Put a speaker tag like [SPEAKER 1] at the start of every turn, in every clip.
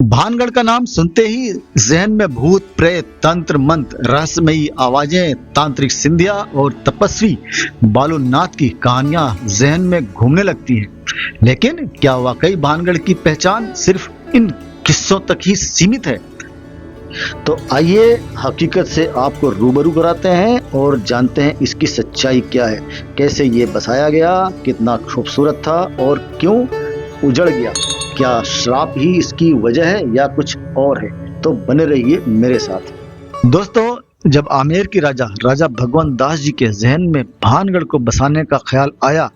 [SPEAKER 1] भानगढ़ का नाम सुनते ही जहन में भूत प्रेत, तंत्र मंत्र, रहस्यमयी आवाजें, तांत्रिक सिंधिया और तपस्वी बालूनाथ की कहानियां जहन में घूमने लगती हैं। लेकिन क्या वाकई भानगढ़ की पहचान सिर्फ इन किस्सों तक ही सीमित है? तो आइए हकीकत से आपको रूबरू कराते हैं और जानते हैं इसकी सच्चाई क्या है, कैसे ये बसाया गया, कितना खूबसूरत था और क्यों उजड़ गया। क्या श्राप ही इसकी वजह है या कुछ और है? तो बने रहिए मेरे साथ। दोस्तों, जब आमेर की राजा भगवंत दास जी के जहन में भानगढ़ को बसाने का ख्याल आया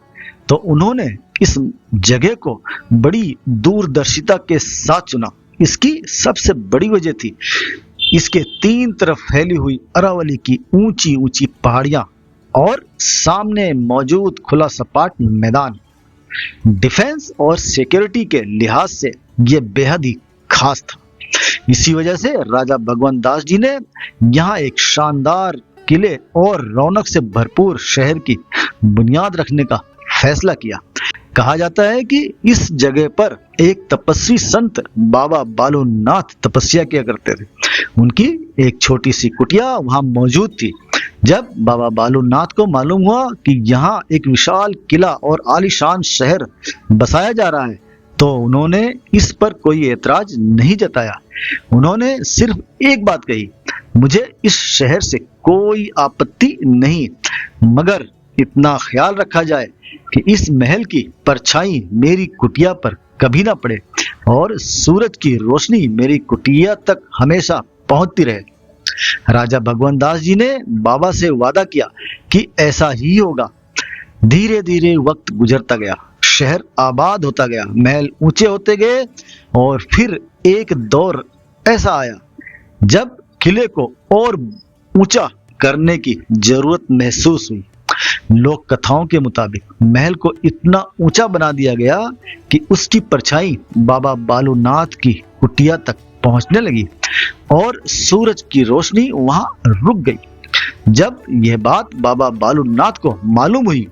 [SPEAKER 1] तो उन्होंने इस जगह को बड़ी दूरदर्शिता के साथ चुना। इसकी सबसे बड़ी वजह थी इसके तीन तरफ फैली हुई अरावली की ऊंची ऊंची पहाड़ियां और सामने मौजूद खुला सपाट मैदान। डिफेंस और सिक्योरिटी के लिहाज से यह बेहद ही खास था। इसी वजह से राजा भगवंत दास जी ने यहाँ एक शानदार किले और रौनक से भरपूर शहर की बुनियाद रखने का फैसला किया। कहा जाता है कि इस जगह पर एक तपस्वी संत बाबा बालूनाथ तपस्या किया करते थे। उनकी एक छोटी सी कुटिया वहां मौजूद थी। जब बाबा बालूनाथ को मालूम हुआ कि यहाँ एक विशाल किला और आलीशान शहर बसाया जा रहा है तो उन्होंने इस पर कोई एतराज नहीं जताया। उन्होंने सिर्फ एक बात कही, मुझे इस शहर से कोई आपत्ति नहीं, मगर इतना ख्याल रखा जाए कि इस महल की परछाई मेरी कुटिया पर कभी ना पड़े और सूरज की रोशनी मेरी कुटिया तक हमेशा पहुंचती रहे। राजा भगवंत दास जी ने बाबा से वादा किया कि ऐसा ही होगा। धीरे धीरे वक्त गुजरता गया, शहर आबाद होता गया, महल ऊंचे होते गए और फिर एक दौर ऐसा आया जब किले को और ऊंचा करने की जरूरत महसूस हुई। लोक कथाओं के मुताबिक महल को इतना ऊंचा बना दिया गया कि उसकी परछाई बाबा बालूनाथ की कुटिया तक पहुंचने लगी और सूरज की रोशनी वहां रुक गई। जब यह बात बाबा बालूनाथ को मालूम हुई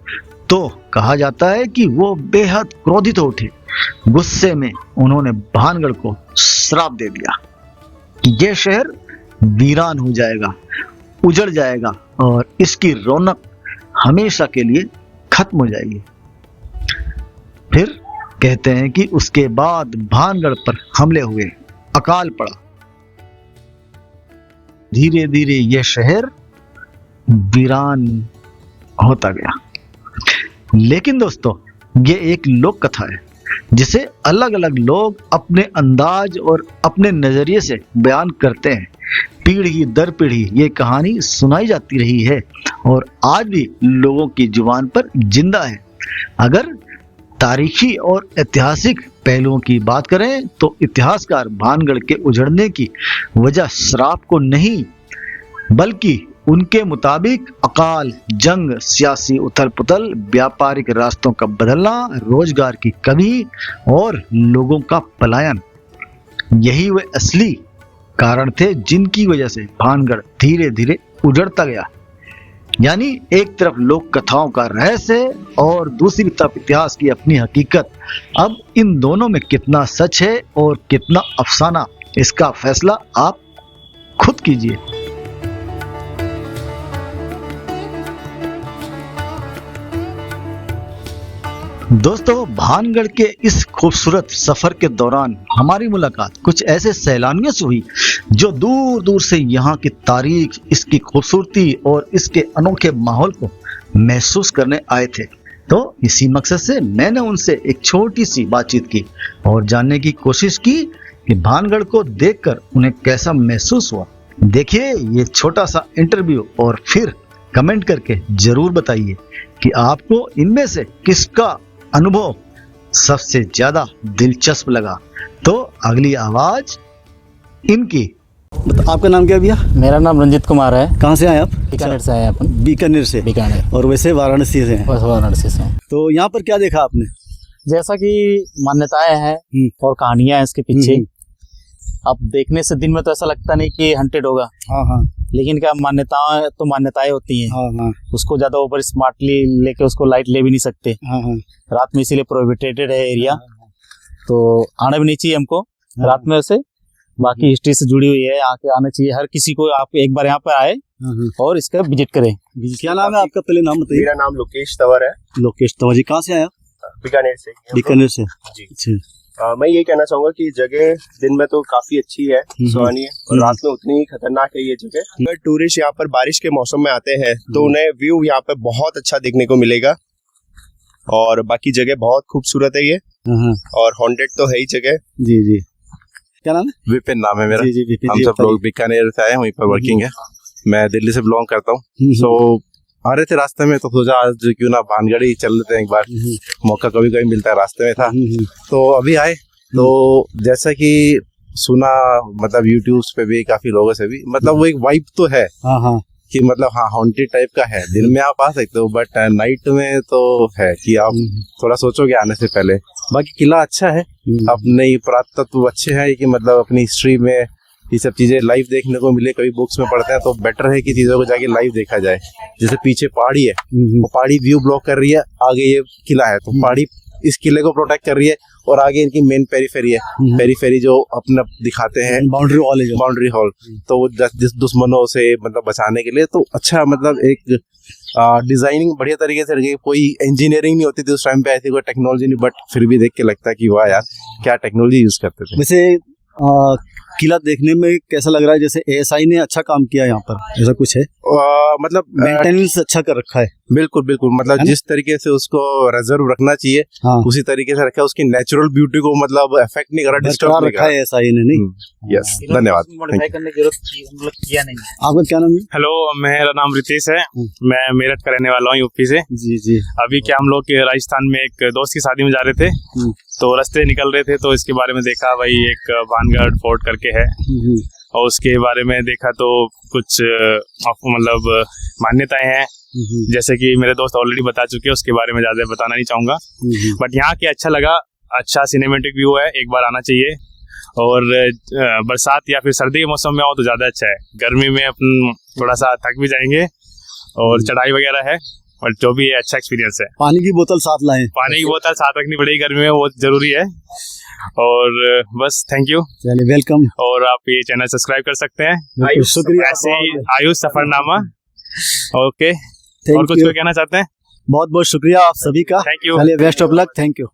[SPEAKER 1] तो कहा जाता है कि वो बेहद क्रोधित हो उठे। गुस्से में उन्होंने भानगढ़ को श्राप दे दिया कि यह शहर वीरान हो जाएगा, उजड़ जाएगा और इसकी रौनक हमेशा के लिए खत्म हो जाएगी। फिर कहते हैं कि उसके बाद भानगढ़ पर हमले हुए, अकाल पड़ा। धीरे धीरे यह शहर वीरान होता गया। लेकिन दोस्तों, ये एक लोक कथा है जिसे अलग अलग लोग अपने अंदाज और अपने नजरिए से बयान करते हैं। पीढ़ी दर पीढ़ी ये कहानी सुनाई जाती रही है और आज भी लोगों की जुबान पर जिंदा है। अगर तारीखी और ऐतिहासिक पहलुओं की बात करें तो इतिहासकार भानगढ़ के उजड़ने की वजह श्राप को नहीं बल्कि उनके मुताबिक अकाल, जंग, सियासी उथल पुथल, व्यापारिक रास्तों का बदलना, रोजगार की कमी और लोगों का पलायन, यही वे असली कारण थे जिनकी वजह से भानगढ़ धीरे धीरे उजड़ता गया। यानी एक तरफ लोक कथाओं का रहस्य और दूसरी तरफ इतिहास की अपनी हकीकत। अब इन दोनों में कितना सच है और कितना अफसाना, इसका फैसला आप खुद कीजिए। दोस्तों, भानगढ़ के इस खूबसूरत सफर के दौरान हमारी मुलाकात कुछ ऐसे सैलानियों से हुई जो दूर दूर से यहाँ की तारीख, इसकी खूबसूरती और इसके अनोखे माहौल को महसूस करने आए थे। तो इसी मकसद से मैंने उनसे एक छोटी सी बातचीत की और जानने की कोशिश की कि भानगढ़ को देखकर उन्हें कैसा महसूस हुआ। देखिए ये छोटा सा इंटरव्यू और फिर कमेंट करके जरूर बताइए कि आपको इनमें से किसका अनुभव सबसे ज्यादा दिलचस्प लगा। तो अगली आवाज इनकी। आपका नाम क्या है भैया?
[SPEAKER 2] मेरा नाम रंजित कुमार है।
[SPEAKER 1] कहाँ से आए आप?
[SPEAKER 2] बीकानेर से आए अपन।
[SPEAKER 1] बीकानेर से?
[SPEAKER 2] बीकानेर।
[SPEAKER 1] और वैसे वाराणसी से हैं?
[SPEAKER 2] वाराणसी से।
[SPEAKER 1] तो यहाँ पर क्या देखा आपने?
[SPEAKER 2] जैसा कि मान्यताएं हैं और कहानियां हैं इसके पीछे। अब देखने से दिन में तो ऐसा लगता नहीं कि हंटेड होगा।
[SPEAKER 1] हाँ हाँ।
[SPEAKER 2] लेकिन क्या मान्यताएं तो मान्यताएं होती हैं।
[SPEAKER 1] हाँ हाँ।
[SPEAKER 2] उसको ज्यादा ओवर स्मार्टली लेके उसको लाइट ले भी नहीं सकते।
[SPEAKER 1] हाँ हाँ।
[SPEAKER 2] रात में इसीलिए प्रोहिबिटेड है एरिया। तो आना भी नहीं चाहिए हमको। रात में से बाकी हिस्ट्री से जुड़ी हुई है। यहाँ के आना चाहिए हर किसी को, आप एक बार यहाँ पर आए और इसका विजिट करें।
[SPEAKER 1] क्या नाम है आपका, पहले नाम बताइए।
[SPEAKER 3] मेरा नाम लोकेश तंवर है।
[SPEAKER 1] लोकेश तंवर जी, कहाँ से आए आप?
[SPEAKER 3] बीकानेर से।
[SPEAKER 1] बीकानेर से
[SPEAKER 3] जी।
[SPEAKER 1] अच्छा।
[SPEAKER 3] मैं ये कहना चाहूंगा कि जगह दिन में तो काफी अच्छी है, सुहानी है, और रात में उतनी ही खतरनाक है ये जगह। अगर टूरिस्ट यहाँ पर बारिश के मौसम में आते हैं तो उन्हें व्यू यहाँ पे बहुत अच्छा देखने को मिलेगा, और बाकी जगह बहुत खूबसूरत है ये, और हॉन्टेड तो है ही जगह।
[SPEAKER 1] जी जी, क्या नाम है?
[SPEAKER 4] विपिन नाम है मेरा।
[SPEAKER 1] जी जी, विपिन
[SPEAKER 4] हम
[SPEAKER 1] जी,
[SPEAKER 4] सब लोग बीकानेर से आए हैं, वहीं पर वर्किंग है। मैं दिल्ली से बिलोंग करता हूँ। सो आ रहे थे रास्ते में तो सोचा आज क्यों ना भानगढ़ ही चल लेते हैं एक बार, मौका कभी कभी मिलता है, रास्ते में था तो अभी आए। तो जैसा कि सुना मतलब यूट्यूब पे भी काफी लोगों से भी, मतलब वो एक वाइब तो है कि मतलब हाँ हॉन्टेड टाइप का है। दिन में आप आ सकते हो बट नाइट में तो है कि आप थोड़ा सोचोगे आने से पहले। बाकी किला अच्छा है, अपने पुरातत्व अच्छे हैं कि मतलब अपनी हिस्ट्री में ये सब चीजें लाइव देखने को मिले। कभी बुक्स में पढ़ते हैं तो बेटर है कि चीजों को जाके लाइव देखा जाए। जैसे पीछे पहाड़ी है, वो पहाड़ी व्यू ब्लॉक कर रही है, आगे ये किला है तो पहाड़ी इस किले को प्रोटेक्ट कर रही है, और आगे इनकी मेन पेरीफेरी है। पेरीफेरी जो अपना दिखाते हैं बाउंड्री वॉल है, बाउंड्री हॉल, तो वो दुश्मनों से मतलब बचाने के लिए तो अच्छा, मतलब एक डिजाइनिंग बढ़िया तरीके से रखी। कोई इंजीनियरिंग नहीं होती थी उस टाइम पे, ऐसी कोई टेक्नोलॉजी नहीं, बट फिर भी देख के लगता है कि वाह यार क्या टेक्नोलॉजी यूज करते थे।
[SPEAKER 1] वैसे किला देखने में कैसा लग रहा है? जैसे एएसआई ने अच्छा काम किया यहाँ पर, ऐसा कुछ है?
[SPEAKER 4] मतलब
[SPEAKER 1] मेंटेनेंस अच्छा कर रखा है।
[SPEAKER 4] बिल्कुल बिल्कुल, मतलब जिस तरीके से उसको रिजर्व रखना चाहिए उसी तरीके से रखा है। उसकी नेचुरल ब्यूटी को मतलब अफेक्ट नहीं करा, डिस्टर्ब नहीं
[SPEAKER 1] रखा है एएसआई ने। नहीं,
[SPEAKER 4] यस, धन्यवाद।
[SPEAKER 2] मॉडिफाई करने की जरूरत किया नहीं।
[SPEAKER 1] आपका क्या नाम है?
[SPEAKER 5] हेलो, मेरा नाम रितेश है। मैं मेरठ का रहने वाला हूँ, यूपी से।
[SPEAKER 1] जी जी।
[SPEAKER 5] अभी क्या हम लोग राजस्थान में एक दोस्त की शादी में जा रहे थे, तो रास्ते निकल रहे थे तो इसके बारे में देखा, भाई एक भानगढ़ फोर्ट करके है, और उसके बारे में देखा तो कुछ आपको मतलब मान्यताएं हैं, जैसे कि मेरे दोस्त ऑलरेडी बता चुके हैं, उसके बारे में ज्यादा बताना नहीं चाहूंगा। बट यहाँ के अच्छा लगा, अच्छा सिनेमेटिक व्यू है, एक बार आना चाहिए। और बरसात या फिर सर्दी के मौसम में आओ तो ज्यादा अच्छा है। गर्मी में अपन थोड़ा सा थक भी जाएंगे, और चढ़ाई वगैरह है, और जो भी है अच्छा एक्सपीरियंस है।
[SPEAKER 1] पानी की बोतल साथ लाएं।
[SPEAKER 5] पानी की बोतल साथ रखनी पड़ेगी गर्मी में, बहुत जरूरी है। और बस थैंक यू,
[SPEAKER 1] चलिए वेलकम।
[SPEAKER 5] और आप ये चैनल सब्सक्राइब कर सकते हैं,
[SPEAKER 1] शुक्रिया।
[SPEAKER 5] ऐसे ही आयुष सफरनामा। ओके, और कुछ तो कहना चाहते हैं?
[SPEAKER 1] बहुत बहुत शुक्रिया आप सभी का,
[SPEAKER 5] थैंक यू।
[SPEAKER 1] चलिए best of luck, thank you.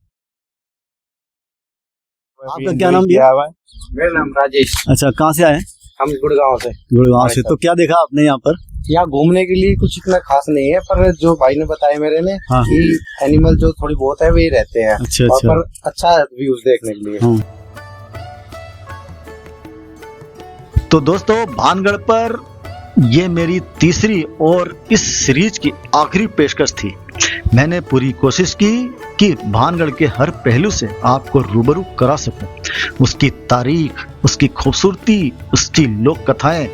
[SPEAKER 1] आपका क्या नाम है?
[SPEAKER 6] मेरा नाम राजेश।
[SPEAKER 1] अच्छा, कहाँ से आए?
[SPEAKER 6] हम गुड़गांव से।
[SPEAKER 1] गुड़गांव से। तो क्या देखा आपने यहाँ पर?
[SPEAKER 6] यहाँ घूमने के लिए कुछ इतना खास नहीं है, पर जो भाई ने बताया मेरे ने कि एनिमल जो थोड़ी बहुत है वही रहते हैं।
[SPEAKER 1] अच्छा
[SPEAKER 6] और
[SPEAKER 1] अच्छा।
[SPEAKER 6] पर अच्छा व्यूज देखने के लिए।
[SPEAKER 1] तो दोस्तों, भानगढ़ पर ये मेरी तीसरी और इस सीरीज की आखिरी पेशकश थी। मैंने पूरी कोशिश की कि भानगढ़ के हर पहलू से आपको रूबरू करा सकूं। उसकी तारीख, उसकी खूबसूरती, उसकी लोक कथाएं,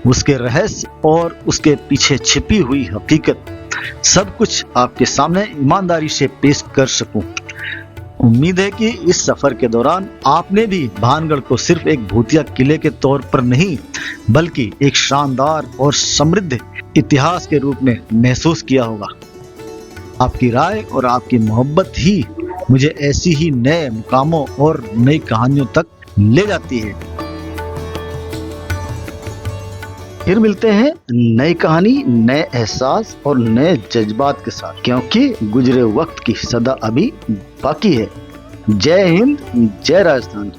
[SPEAKER 1] उसके रहस्य और उसके पीछे छिपी हुई हकीकत, सब कुछ आपके सामने ईमानदारी से पेश कर सकूं। उम्मीद है कि इस सफर के दौरान आपने भी भानगढ़ को सिर्फ एक भूतिया किले के तौर पर नहीं, बल्कि एक शानदार और समृद्ध इतिहास के रूप में महसूस किया होगा। आपकी राय और आपकी मोहब्बत ही मुझे ऐसी ही नए मुकामों और नई कहानियों तक ले जाती है। फिर मिलते हैं नई कहानी, नए एहसास और नए जज्बात के साथ, क्योंकि गुजरे वक्त की सदा अभी बाकी है। जय हिंद, जय राजस्थान।